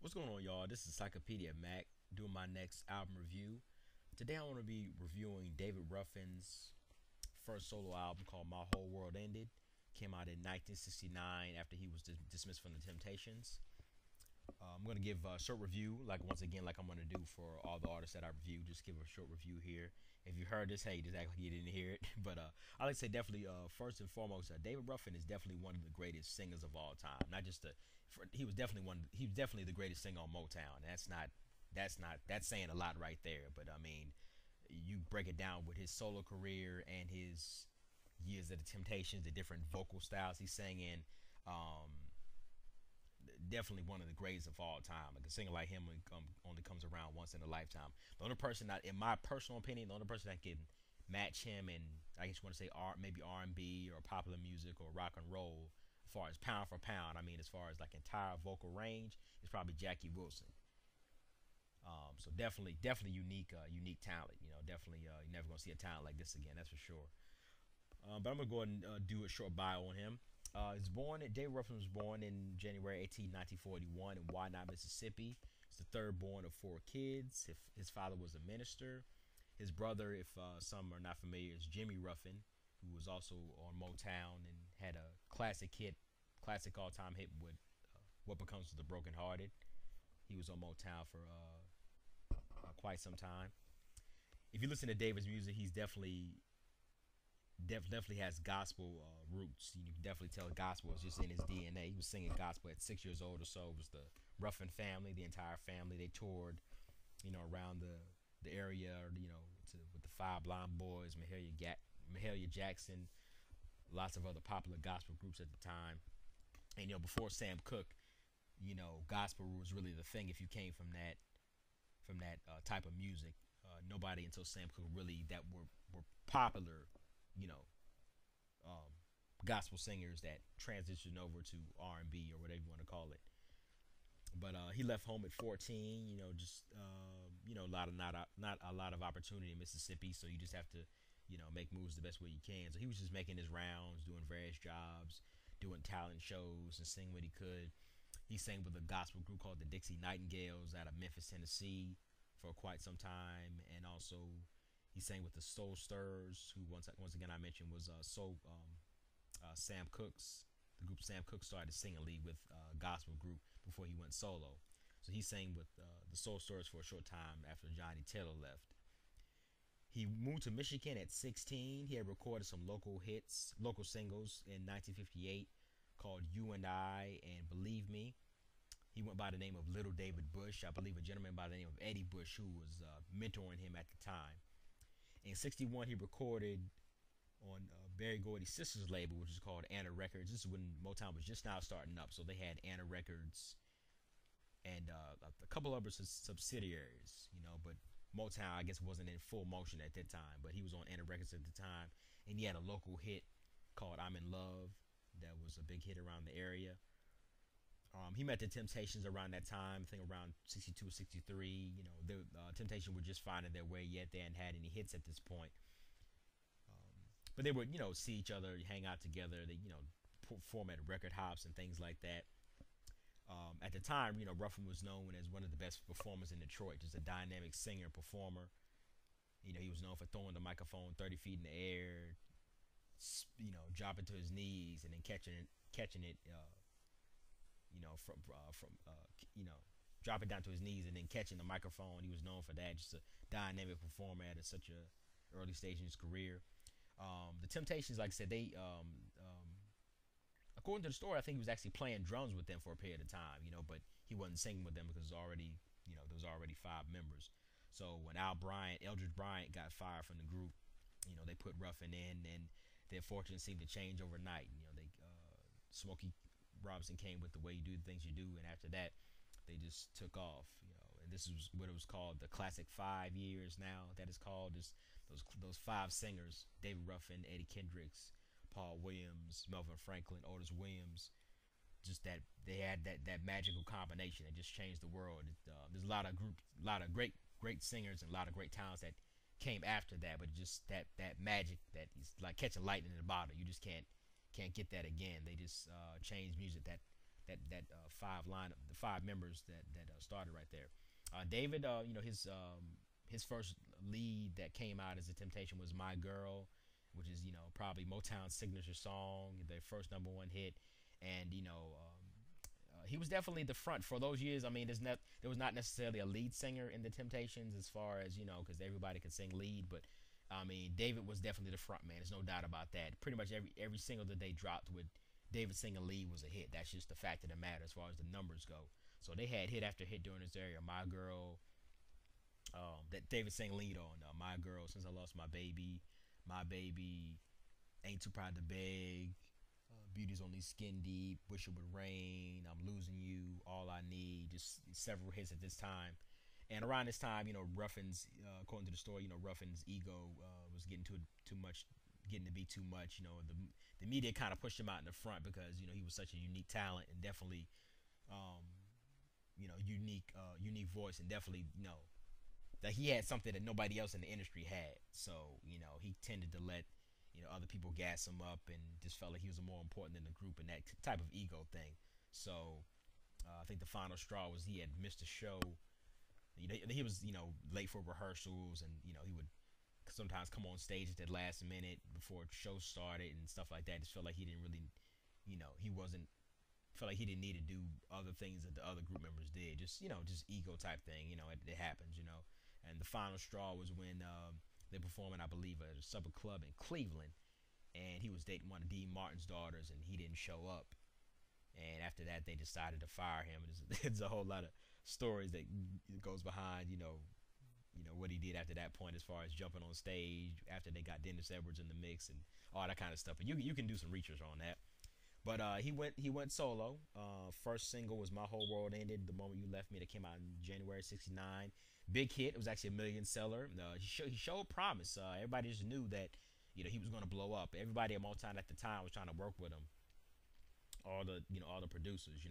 What's going on, y'all? This is Encyclopedia Mac doing my next album review. Today I want to be reviewing David Ruffin's first solo album called My Whole World Ended. Came out in 1969 after he was dismissed from the Temptations. I'm going to give a short review, once again, like I'm going to do for all the artists that I review. Just give a short review here. If you heard this, hey, just act like you didn't hear it. But I like to say definitely, first and foremost, David Ruffin is definitely one of the greatest singers of all time. Not just he was definitely He was definitely the greatest singer on Motown. That's saying a lot right there. But I mean, you break it down with his solo career and his years of the Temptations, the different vocal styles he sang in. Definitely one of the greatest of all time. Like a singer like him only comes around once in a lifetime. The only person that, in my personal opinion, the only person that can match him in, I guess you want to say maybe R&B or popular music or rock and roll, as far as pound for pound. I mean, as far as like entire vocal range, is probably Jackie Wilson. So definitely unique talent. Definitely you're never gonna see a talent like this again. That's for sure. But I'm gonna go ahead and do a short bio on him. David Ruffin was born in January 18, 1941 in Wynot, Mississippi. He's the third born of four kids. His father was a minister. His brother, if some are not familiar, is Jimmy Ruffin, who was also on Motown and had a classic all-time hit with What Becomes of the Broken Hearted. He was on Motown for quite some time. If you listen to David's music, he's definitely has gospel roots. You can definitely tell gospel is just in his DNA. He was singing gospel at 6 years old or so. It was the Ruffin family, the entire family. They toured, around the area, with the Five Blind Boys, Mahalia Jackson, lots of other popular gospel groups at the time. And before Sam Cooke, gospel was really the thing. If you came from that type of music, nobody until Sam Cooke really that were popular, you know, um, gospel singers that transitioned over to R&B or whatever you want to call it. But he left home at 14. Just a lot of not a lot of opportunity in Mississippi, so you just have to, make moves the best way you can. So he was just making his rounds, doing various jobs, doing talent shows, and sing what he could. He sang with a gospel group called the Dixie Nightingales out of Memphis, Tennessee, for quite some time, and also he sang with the Soul Stirrers, who once again I mentioned was Sam Cooke's. The group Sam Cooke started singing lead with a gospel group before he went solo. So he sang with the Soul Stirrers for a short time after Johnny Taylor left. He moved to Michigan at 16. He had recorded some local singles in 1958 called You and I and Believe Me. He went by the name of Little David Bush. I believe a gentleman by the name of Eddie Bush, who was mentoring him at the time. In 61, he recorded on Barry Gordy's sister's label, which is called Anna Records. This is when Motown was just now starting up, so they had Anna Records and a couple other subsidiaries, but Motown, I guess, wasn't in full motion at that time, but he was on Anna Records at the time, and he had a local hit called I'm in Love that was a big hit around the area. He met the Temptations around that time, I think around 62 or 63. The Temptations were just finding their way yet. They hadn't had any hits at this point. But they would, see each other, hang out together. They, perform at record hops and things like that. At the time, Ruffin was known as one of the best performers in Detroit, just a dynamic singer, performer. He was known for throwing the microphone 30 feet in the air, dropping to his knees and then catching it, dropping down to his knees and then catching the microphone. He was known for that, just a dynamic performer at such a early stage in his career. The Temptations, like I said, they according to the story, I think he was actually playing drums with them for a period of time, but he wasn't singing with them because there was already 5 members. So when Eldridge Bryant got fired from the group, they put Ruffin in, and their fortunes seemed to change overnight. Smokey Robinson came with the way you do the things you do, and after that, they just took off. And this is what it was called, the classic 5 years now. That is called those 5 singers: David Ruffin, Eddie Kendricks, Paul Williams, Melvin Franklin, Otis Williams. Just that they had that magical combination that just changed the world. There's a lot of great singers and a lot of great talents that came after that, but just that magic that is like catching lightning in a bottle. You just can't get that again. They just changed music that the five members that started right there. David, his first lead that came out as a Temptation was "My Girl," which is probably Motown's signature song, their first number one hit, and he was definitely the front for those years. I mean, there was not necessarily a lead singer in the Temptations as far as because everybody could sing lead, but I mean, David was definitely the front man. There's no doubt about that. Pretty much every single that they dropped with David singing lead was a hit. That's just the fact of the matter as far as the numbers go. So they had hit after hit during this area. "My Girl," that David sang lead on. "My Girl," "Since I Lost My Baby," "My Baby," "Ain't Too Proud to Beg," "Beauty's Only Skin Deep," "Wish It Would Rain," "I'm Losing You," "All I Need." Just several hits at this time. And around this time, Ruffin's, according to the story, Ruffin's ego was getting too much, getting to be too much. The media kind of pushed him out in the front because he was such a unique talent and definitely, um, unique voice, and definitely that he had something that nobody else in the industry had. So he tended to let other people gas him up, and just felt like he was more important than the group, and that type of ego thing. So I think the final straw was he had missed a show. He was late for rehearsals, and he would sometimes come on stage at the last minute before show started and stuff like that. Just felt like he didn't really, he wasn't felt like he didn't need to do other things that the other group members did. Just ego type thing. It happens. And the final straw was when they performing, I believe, at a supper club in Cleveland, and he was dating one of Dean Martin's daughters, and he didn't show up. And after that, they decided to fire him. And there's a whole lot of stories that goes behind, what he did after that point, as far as jumping on stage after they got Dennis Edwards in the mix and all that kind of stuff. But you can do some research on that. But he went solo. First single was "My Whole World Ended," "The Moment You Left Me," that came out in January '69. Big hit. It was actually a million seller. He showed promise. Everybody just knew that he was going to blow up. Everybody at Motown at the time was trying to work with him. All the producers.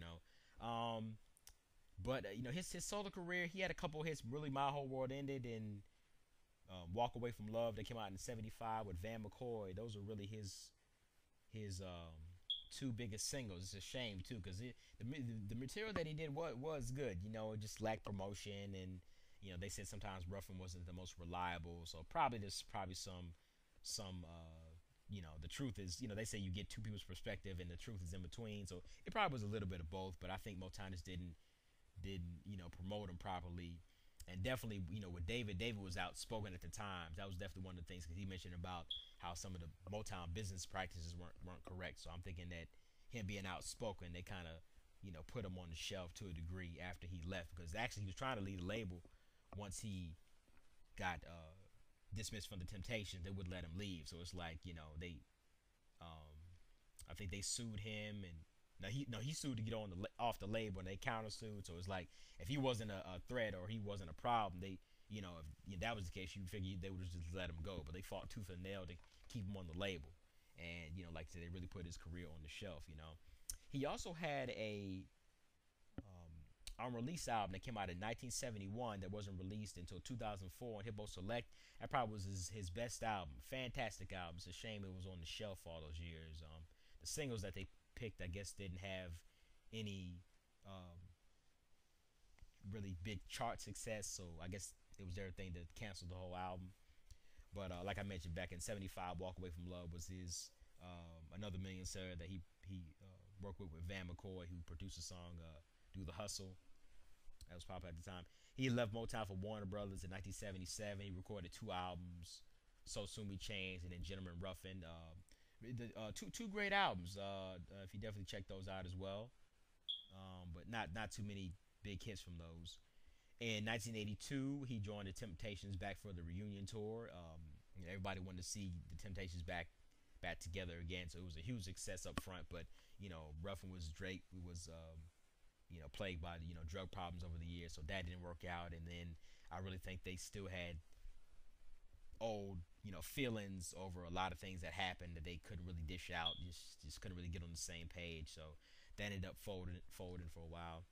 But his solo career, he had a couple hits. Really, "My Whole World Ended" and "Walk Away from Love," that came out in '75 with Van McCoy. Those are really his two biggest singles. It's a shame too, because the material that he did was good. It just lacked promotion, and they said sometimes Ruffin wasn't the most reliable. So there's probably some the truth is, they say you get two people's perspective, and the truth is in between. So it probably was a little bit of both, but I think Motown just didn't promote him properly. And definitely, with David was outspoken at the time. That was definitely one of the things, because he mentioned about how some of the Motown business practices weren't correct. So I'm thinking that him being outspoken, they kind of put him on the shelf to a degree after he left, because actually he was trying to leave the label. Once he got dismissed from the Temptations, they wouldn't let him leave. So it's like they I think they sued him, and he sued to get off the label, and they countersued. So it's like, if he wasn't a threat or he wasn't a problem, they if that was the case, you figure they would just let him go. But they fought tooth and nail to keep him on the label, and like I said, they really put his career on the shelf. He also had a unreleased album that came out in 1971 that wasn't released until 2004 on Hippo Select. That probably was his best album. Fantastic album. It's a shame it was on the shelf all those years. The singles that they picked, I guess, didn't have any really big chart success, so I guess it was their thing to cancel the whole album. But like I mentioned, back in '75, "Walk Away from Love" was his another million seller that he worked with Van McCoy, who produced the song "Do the Hustle." That was popular at the time. He left Motown for Warner Brothers in 1977. He recorded two albums, "So Soon We Changed" and then "Gentleman Ruffin." Two great albums. If you definitely check those out as well. But not too many big hits from those. In 1982, he joined the Temptations back for the reunion tour. Everybody wanted to see the Temptations back together again, so it was a huge success up front. But Ruffin was plagued by drug problems over the years, so that didn't work out. And then I really think they still had old feelings over a lot of things that happened that they couldn't really dish out. Just couldn't really get on the same page. So that ended up folding for a while.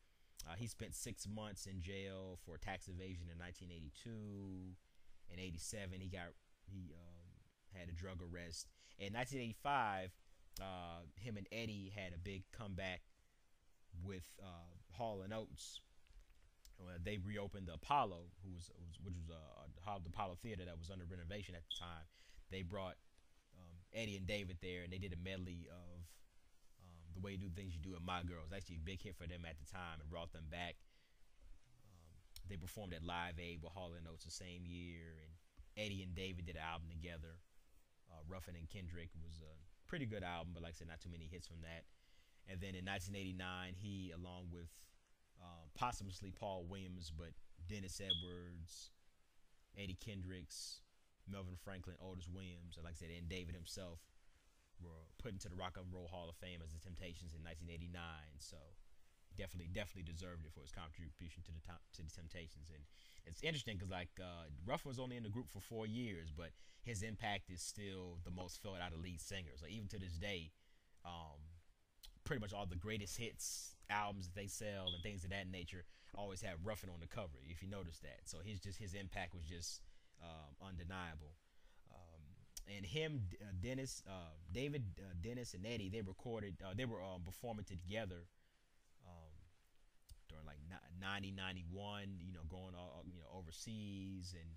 He spent 6 months in jail for tax evasion in 1982. In '87, he had a drug arrest. In 1985, him and Eddie had a big comeback with Hall and Oates. They reopened the Apollo, which was the Apollo Theater that was under renovation at the time. They brought Eddie and David there, and they did a medley of the way you do things you do in My Girls. Actually, a big hit for them at the time, and brought them back. They performed at Live Aid with Hall and Oates the same year, and Eddie and David did an album together. Ruffin and Kendrick was a pretty good album, but like I said, not too many hits from that. And then in 1989, he, along with posthumously Paul Williams, but Dennis Edwards, Eddie Kendricks, Melvin Franklin, Otis Williams, and like I said, and David himself, were put into the Rock and Roll Hall of Fame as the Temptations in 1989. So definitely deserved it for his contribution to the Temptations. And it's interesting because Ruffin was only in the group for 4 years, but his impact is still the most felt out of lead singers. Like even to this day, pretty much all the greatest hits albums that they sell and things of that nature always have Ruffin on the cover, if you notice that. So his impact was just undeniable. And him, David, Dennis, and Eddie, they recorded. They were performing together during like 90, 91. Going all overseas and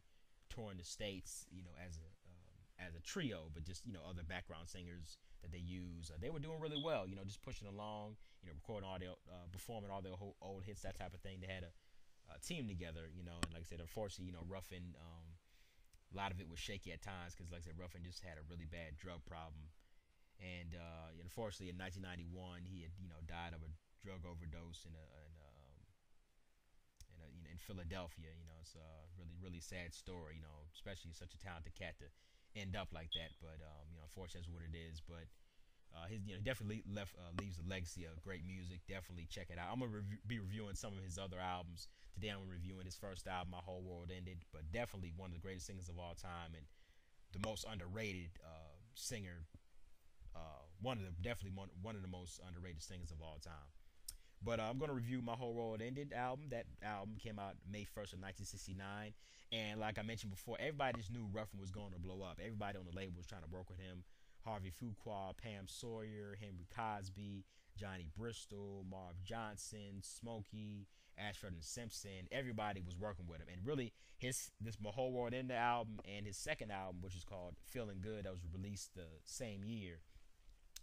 touring the states. As a trio, but just other background singers that they use. They were doing really well. Just pushing along. Recording all their, performing all their old hits, that type of thing. They had a team together. And like I said, unfortunately, Ruffin. A lot of it was shaky at times because, like I said, Ruffin just had a really bad drug problem, and unfortunately, in 1991, he had died of a drug overdose in Philadelphia. It's a really sad story. Especially such a talented cat to end up like that. But unfortunately, that's what it is. But his definitely leaves a legacy of great music. Definitely check it out. I'm gonna be reviewing some of his other albums today. I'm reviewing his first album, My Whole World Ended. But definitely one of the greatest singers of all time and the most underrated singer. One of the most underrated singers of all time. But I'm gonna review My Whole World Ended album. That album came out May 1st of 1969. And like I mentioned before, everybody just knew Ruffin was going to blow up. Everybody on the label was trying to work with him. Harvey Fuqua, Pam Sawyer, Henry Cosby, Johnny Bristol, Marv Johnson, Smokey, Ashford and Simpson. Everybody was working with him. And really, this My Whole World in the album and his second album, which is called Feeling Good, that was released the same year.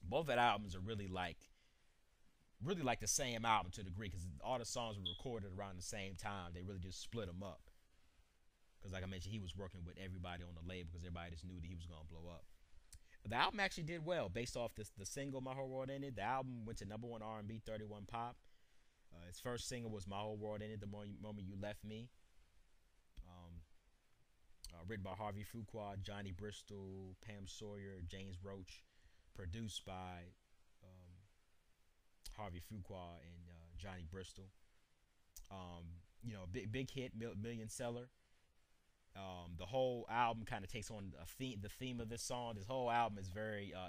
Both of the albums are really like the same album to a degree because all the songs were recorded around the same time. They really just split them up. Because like I mentioned, he was working with everybody on the label because everybody just knew that he was going to blow up. The album actually did well based off the single My Whole World Ended. The album went to #1 R&B, 31 pop. His first single was My Whole World Ended, The Moment You Left Me. Written by Harvey Fuqua, Johnny Bristol, Pam Sawyer, James Roach. Produced by Harvey Fuqua and Johnny Bristol. Big hit, million seller. The whole album kind of takes on the theme of this song. This whole album is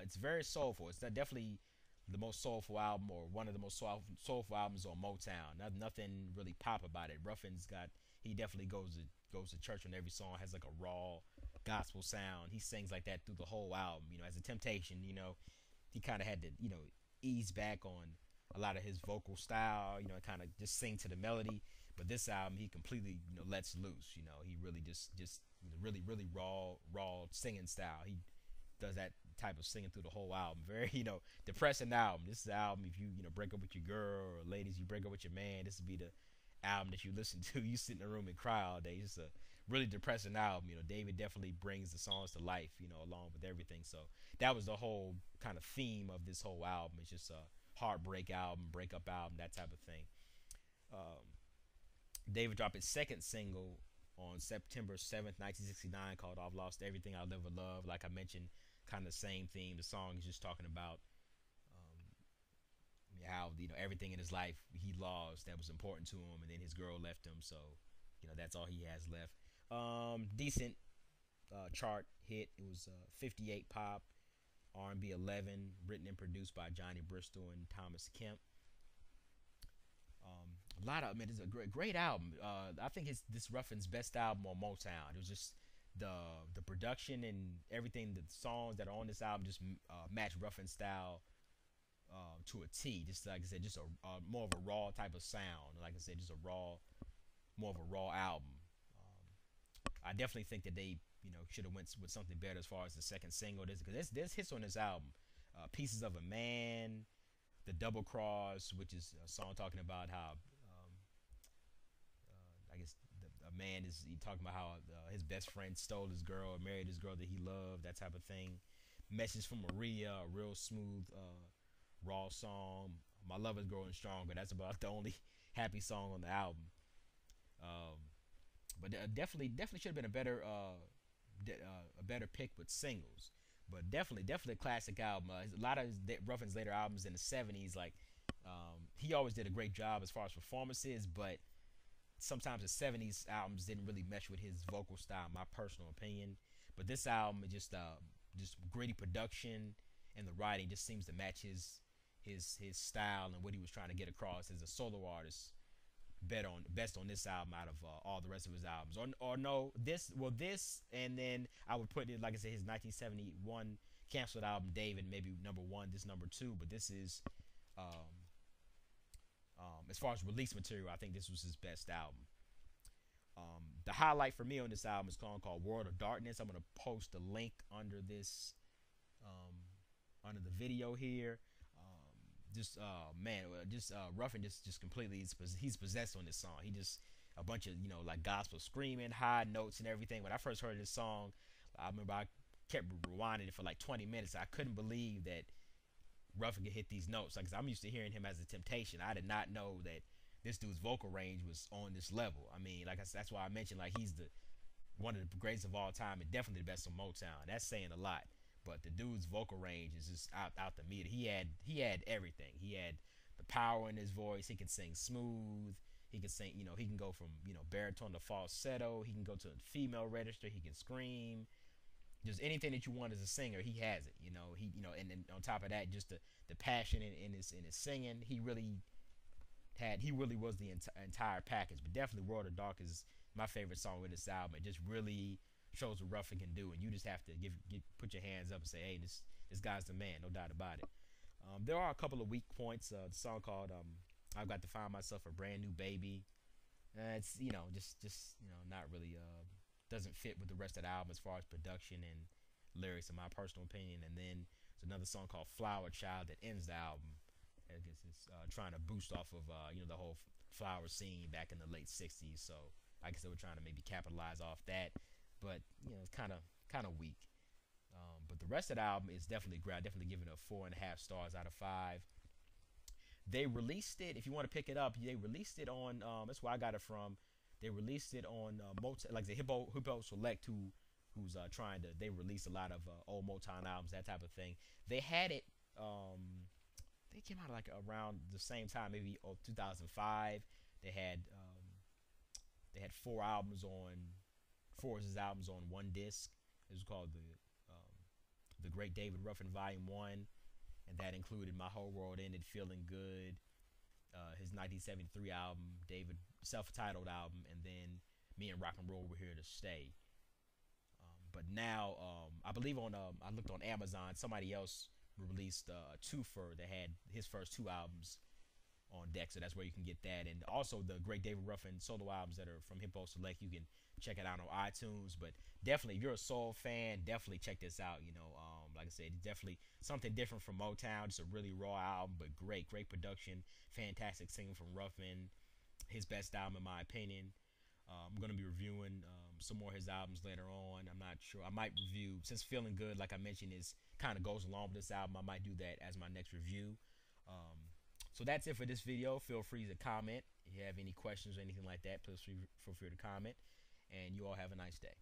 it's very soulful. It's definitely the most soulful album, or one of the most soulful albums on Motown. Nothing really pop about it. He definitely goes to church on every song. Has like a raw gospel sound. He sings like that through the whole album. As a Temptation, he kind of had to ease back on a lot of his vocal style. And kind of just sing to the melody. But this album, he completely, lets loose. He really just really raw singing style. He does that type of singing through the whole album. Very, depressing album. This is the album if you, break up with your girl, or ladies, you break up with your man. This would be the album that you listen to. You sit in the room and cry all day. It's a really depressing album. David definitely brings the songs to life, along with everything. So that was the whole kind of theme of this whole album. It's just a heartbreak album, breakup album, that type of thing. David dropped his second single on September 7th, 1969, called I've Lost Everything I'll Ever Love. Like I mentioned, kind of the same theme. The song is just talking about how everything in his life he lost that was important to him, and then his girl left him, so that's all he has left. Decent chart hit. It was 58 pop, R&B 11, written and produced by Johnny Bristol and Thomas Kemp. It's a great album. I think this Ruffin's best album on Motown. It was just the production and everything. The songs that are on this album just match Ruffin's style to a T. Just like I said, just a more of a raw type of sound. Like I said, just a raw, more of a raw album. I definitely think that they, should have went with something better as far as the second single. Because there's hits on this album. Pieces of a Man, The Double Cross, which is a song talking about how, I guess, a man is talking about how his best friend stole his girl, married his girl that he loved, that type of thing. Message from Maria, a real smooth, raw song. My Love is Growing Stronger. That's about the only happy song on the album. Um, but definitely should have been a better pick with singles. But definitely a classic album. A lot of Ruffin's later albums in the '70s, like he always did a great job as far as performances, but sometimes the '70s albums didn't really mesh with his vocal style, in my personal opinion. But this album is just gritty production, and the writing just seems to match his style and what he was trying to get across as a solo artist best on this album out of all the rest of his albums. Or no, this and then I would put it, like I said, his 1971 canceled album David, maybe number one, this number two, but this is as far as release material, I think this was his best album. The highlight for me on this album is a song called World of Darkness. I'm gonna post a link under this under the video here. Just man, just Ruffin just completely he's possessed on this song. He just a bunch of like gospel screaming, high notes and everything. When I first heard this song, I remember I kept rewinding it for like 20 minutes. I couldn't believe that Ruffin could hit these notes. Like, 'cause I'm used to hearing him as a Temptation. I did not know that this dude's vocal range was on this level. I mean, like that's why I mentioned like he's the one of the greatest of all time and definitely the best on Motown. That's saying a lot. But the dude's vocal range is just out the meter. He had everything. He had the power in his voice. He can sing smooth. He can sing, he can go from baritone to falsetto. He can go to the female register. He can scream. Just anything that you want as a singer, he has it. And on top of that, just the passion in his singing. He really was the entire package. But definitely, World of Dark is my favorite song with this album. It just really shows what Ruffin can do, and you just have to put your hands up and say, "Hey, this guy's the man," no doubt about it. There are a couple of weak points. The song called "I've Got to Find Myself a Brand New Baby." It's just not really doesn't fit with the rest of the album as far as production and lyrics, in my personal opinion. And then there's another song called "Flower Child" that ends the album. I guess it's trying to boost off of the whole flower scene back in the late '60s. So I guess they were trying to maybe capitalize off that. But it's kind of weak. But the rest of the album is definitely great. I definitely give it a 4.5 stars out of 5. They released it. If you want to pick it up, they released it on. That's where I got it from. They released it on Motown, like the Hippo Select, who's trying to. They released a lot of old Motown albums, that type of thing. They had it. They came out like around the same time, maybe 2005. They had 4 of his albums on one disc. It was called the Great David Ruffin Volume 1, and that included My Whole World Ended, Feeling Good, his 1973 album, David self-titled album, and then Me and Rock and Roll Were Here to Stay. But now, I believe I looked on Amazon, somebody else released a twofer that had his first 2 albums on deck, so that's where you can get that. And also the Great David Ruffin solo albums that are from Hippo Select, you can check it out on iTunes. But definitely, if you're a soul fan, definitely check this out. Like I said, it's definitely something different from Motown. It's a really raw album, but great production, fantastic singing from Ruffin. His best album, in my opinion. I'm going to be reviewing some more of his albums later on. I'm not sure. I might review, since Feeling Good, like I mentioned, kind of goes along with this album. I might do that as my next review. So that's it for this video. Feel free to comment. If you have any questions or anything like that, please feel free to comment. And you all have a nice day.